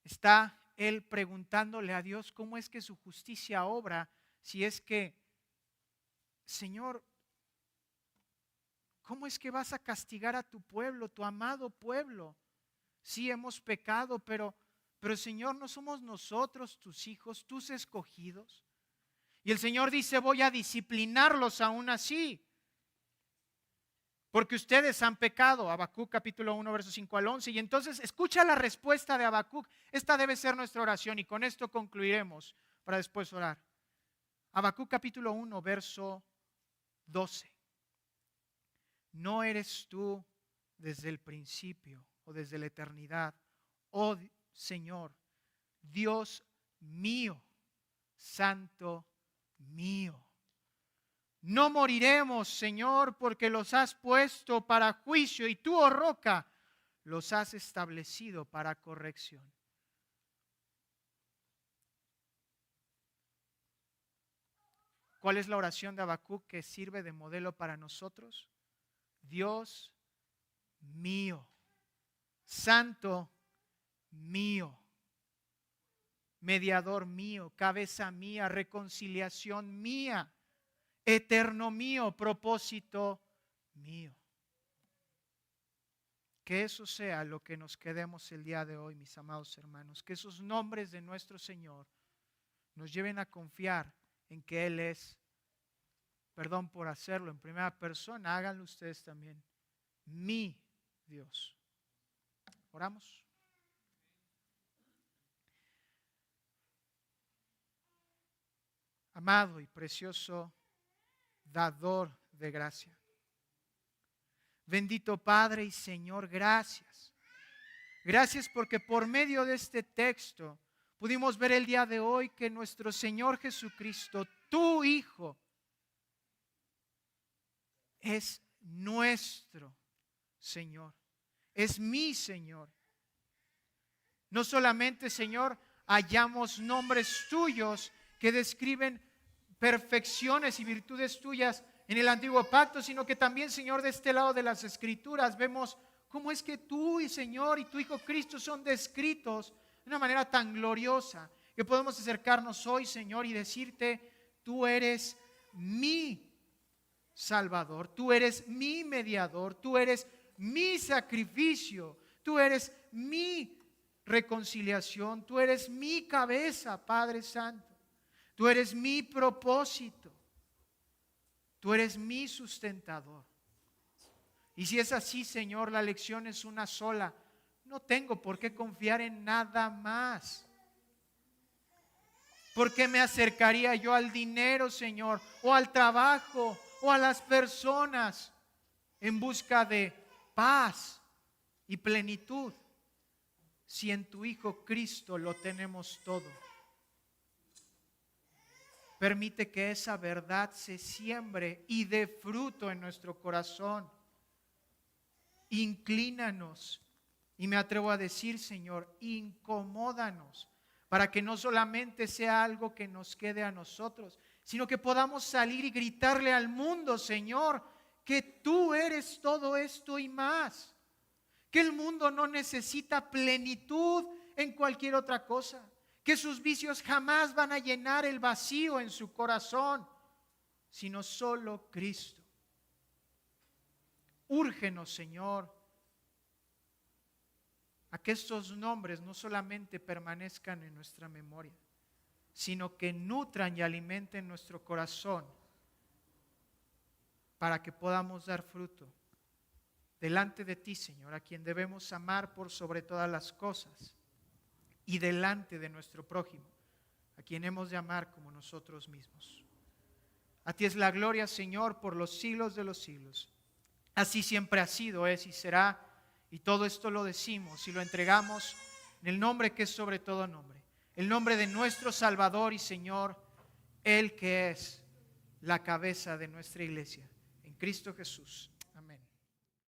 está él preguntándole a Dios cómo es que su justicia obra, si es que, Señor, ¿cómo es que vas a castigar a tu pueblo, tu amado pueblo? Sí hemos pecado, pero Señor, no somos nosotros tus hijos, tus escogidos. Y el Señor dice, voy a disciplinarlos aún así, porque ustedes han pecado. Habacuc capítulo 1, versos 5 al 11. Y entonces escucha la respuesta de Habacuc. Esta debe ser nuestra oración y con esto concluiremos para después orar. Habacuc capítulo 1, verso 12. ¿No eres tú desde el principio o desde la eternidad, oh Señor, Dios mío, santo mío? No moriremos, Señor, porque los has puesto para juicio y tú, oh roca, los has establecido para corrección. ¿Cuál es la oración de Habacuc que sirve de modelo para nosotros? Dios mío, santo mío, mediador mío, cabeza mía, reconciliación mía, eterno mío, propósito mío. Que eso sea lo que nos quedemos el día de hoy, mis amados hermanos. Que esos nombres de nuestro Señor nos lleven a confiar en que Él es, perdón por hacerlo en primera persona, háganlo ustedes también, mi Dios. ¿Oramos? Amado y precioso dador de gracia. Bendito Padre y Señor, gracias. Gracias porque por medio de este texto pudimos ver el día de hoy que nuestro Señor Jesucristo, tu Hijo, es nuestro Señor. Es mi Señor. No solamente, Señor, hallamos nombres tuyos que describen perfecciones y virtudes tuyas en el antiguo pacto, sino que también, Señor, de este lado de las Escrituras vemos cómo es que tú y Señor y tu Hijo Cristo son descritos de una manera tan gloriosa que podemos acercarnos hoy, Señor, y decirte, tú eres mi Salvador, tú eres mi mediador, tú eres mi sacrificio, tú eres mi reconciliación, tú eres mi cabeza, Padre Santo. Tú eres mi propósito. Tú eres mi sustentador. Y si es así, Señor, la lección es una sola. No tengo por qué confiar en nada más. ¿Por qué me acercaría yo al dinero, Señor, o al trabajo, o a las personas en busca de paz y plenitud? si en tu Hijo Cristo lo tenemos todo? Permite que esa verdad se siembre y dé fruto en nuestro corazón. Inclínanos, y me atrevo a decir, Señor, incomódanos, para que no solamente sea algo que nos quede a nosotros, sino que podamos salir y gritarle al mundo, Señor, que tú eres todo esto y más. Que el mundo no necesita plenitud en cualquier otra cosa. Que sus vicios jamás van a llenar el vacío en su corazón, sino solo Cristo. Úrgenos, Señor, a que estos nombres no solamente permanezcan en nuestra memoria, sino que nutran y alimenten nuestro corazón para que podamos dar fruto delante de ti, Señor, a quien debemos amar por sobre todas las cosas, y delante de nuestro prójimo, a quien hemos de amar como nosotros mismos. A ti es la gloria, Señor, por los siglos de los siglos. Así siempre ha sido, es y será, y todo esto lo decimos y lo entregamos en el nombre que es sobre todo nombre, el nombre de nuestro Salvador y Señor, el que es la cabeza de nuestra iglesia, en Cristo Jesús.